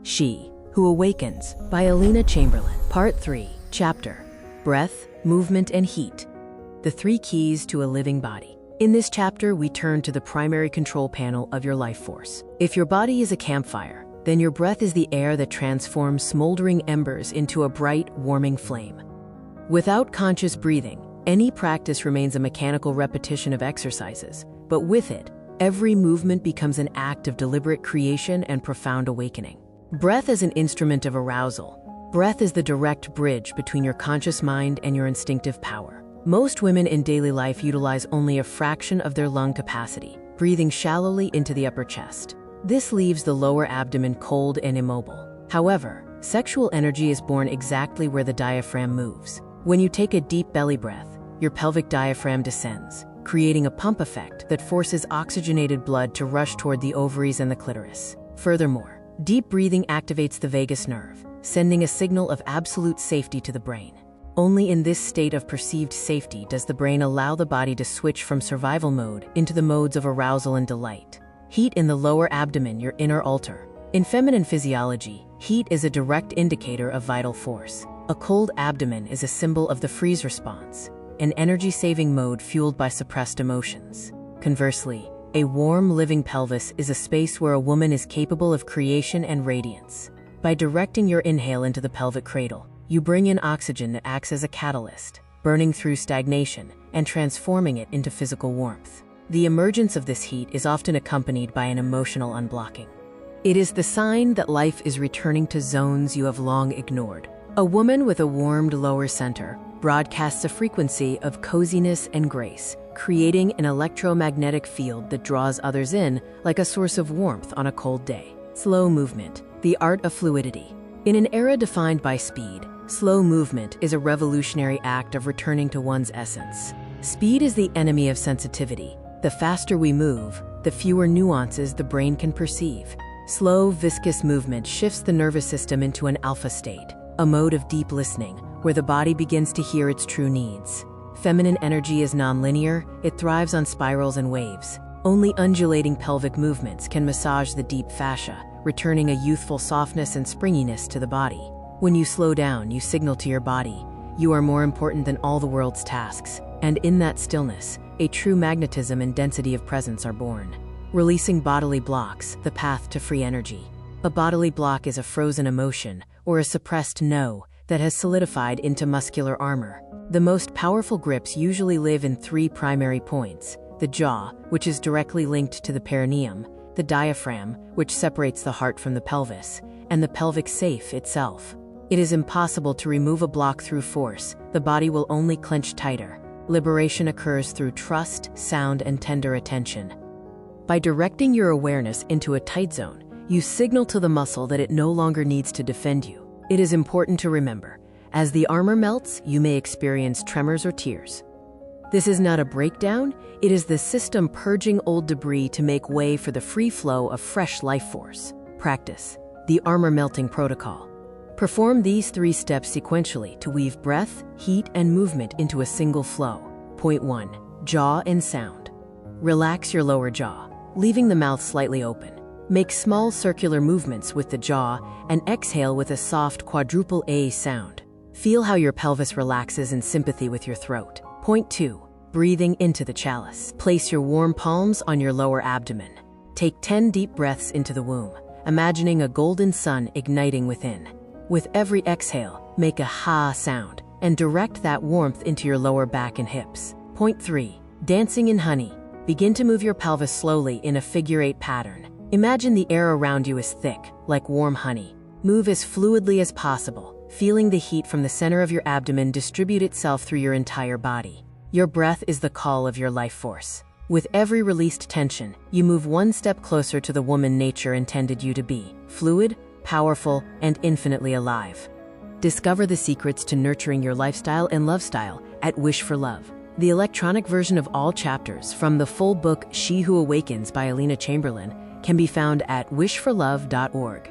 She Who Awakens by Alina Chamberlain. Part 3, Chapter Breath, Movement, and Heat. The 3 keys to a living body. In this chapter, we turn to the primary control panel of your life force. If your body is a campfire, then your breath is the air that transforms smoldering embers into a bright, warming flame. Without conscious breathing, any practice remains a mechanical repetition of exercises, but with it, every movement becomes an act of deliberate creation and profound awakening. Breath as an instrument of arousal. Breath is the direct bridge between your conscious mind and your instinctive power. Most women in daily life utilize only a fraction of their lung capacity, breathing shallowly into the upper chest. This leaves the lower abdomen cold and immobile. However, sexual energy is born exactly where the diaphragm moves. When you take a deep belly breath, your pelvic diaphragm descends, creating a pump effect that forces oxygenated blood to rush toward the ovaries and the clitoris. Furthermore, deep breathing activates the vagus nerve, sending a signal of absolute safety to the brain. Only in this state of perceived safety does the brain allow the body to switch from survival mode into the modes of arousal and delight. Heat in the lower abdomen, your inner altar. In feminine physiology, heat is a direct indicator of vital force. A cold abdomen is a symbol of the freeze response, an energy-saving mode fueled by suppressed emotions. Conversely, a warm, living pelvis is a space where a woman is capable of creation and radiance. By directing your inhale into the pelvic cradle, you bring in oxygen that acts as a catalyst, burning through stagnation and transforming it into physical warmth. The emergence of this heat is often accompanied by an emotional unblocking. It is the sign that life is returning to zones you have long ignored. A woman with a warmed lower center broadcasts a frequency of coziness and grace, creating an electromagnetic field that draws others in like a source of warmth on a cold day. Slow movement, the art of fluidity. In an era defined by speed, slow movement is a revolutionary act of returning to one's essence. Speed is the enemy of sensitivity. The faster we move, the fewer nuances the brain can perceive. Slow, viscous movement shifts the nervous system into an alpha state, a mode of deep listening, where the body begins to hear its true needs. Feminine energy is nonlinear, it thrives on spirals and waves. Only undulating pelvic movements can massage the deep fascia, returning a youthful softness and springiness to the body. When you slow down, you signal to your body, you are more important than all the world's tasks, and in that stillness, a true magnetism and density of presence are born. Releasing bodily blocks, the path to free energy. A bodily block is a frozen emotion, or a suppressed no, that has solidified into muscular armor. The most powerful grips usually live in 3 primary points: the jaw, which is directly linked to the perineum, the diaphragm, which separates the heart from the pelvis, and the pelvic safe itself. It is impossible to remove a block through force, the body will only clench tighter. Liberation occurs through trust, sound, and tender attention. By directing your awareness into a tight zone, you signal to the muscle that it no longer needs to defend you. It is important to remember, as the armor melts, you may experience tremors or tears. This is not a breakdown, it is the system purging old debris to make way for the free flow of fresh life force. Practice the armor melting protocol. Perform these 3 steps sequentially to weave breath, heat, and movement into a single flow. Point 1. Jaw and sound. Relax your lower jaw, leaving the mouth slightly open. Make small circular movements with the jaw and exhale with a soft quadruple A sound. Feel how your pelvis relaxes in sympathy with your throat. Point 2. Breathing into the chalice. Place your warm palms on your lower abdomen. Take 10 deep breaths into the womb, imagining a golden sun igniting within. With every exhale, make a ha sound and direct that warmth into your lower back and hips. Point 3. Dancing in honey. Begin to move your pelvis slowly in a figure-8 pattern. Imagine the air around you is thick, like warm honey. Move as fluidly as possible, feeling the heat from the center of your abdomen distribute itself through your entire body. Your breath is the call of your life force. With every released tension, you move one step closer to the woman nature intended you to be: fluid, powerful, and infinitely alive. Discover the secrets to nurturing your lifestyle and love style at Wish for Love. The electronic version of all chapters from the full book She Who Awakens by Alina Chamberlain can be found at wishforlove.org.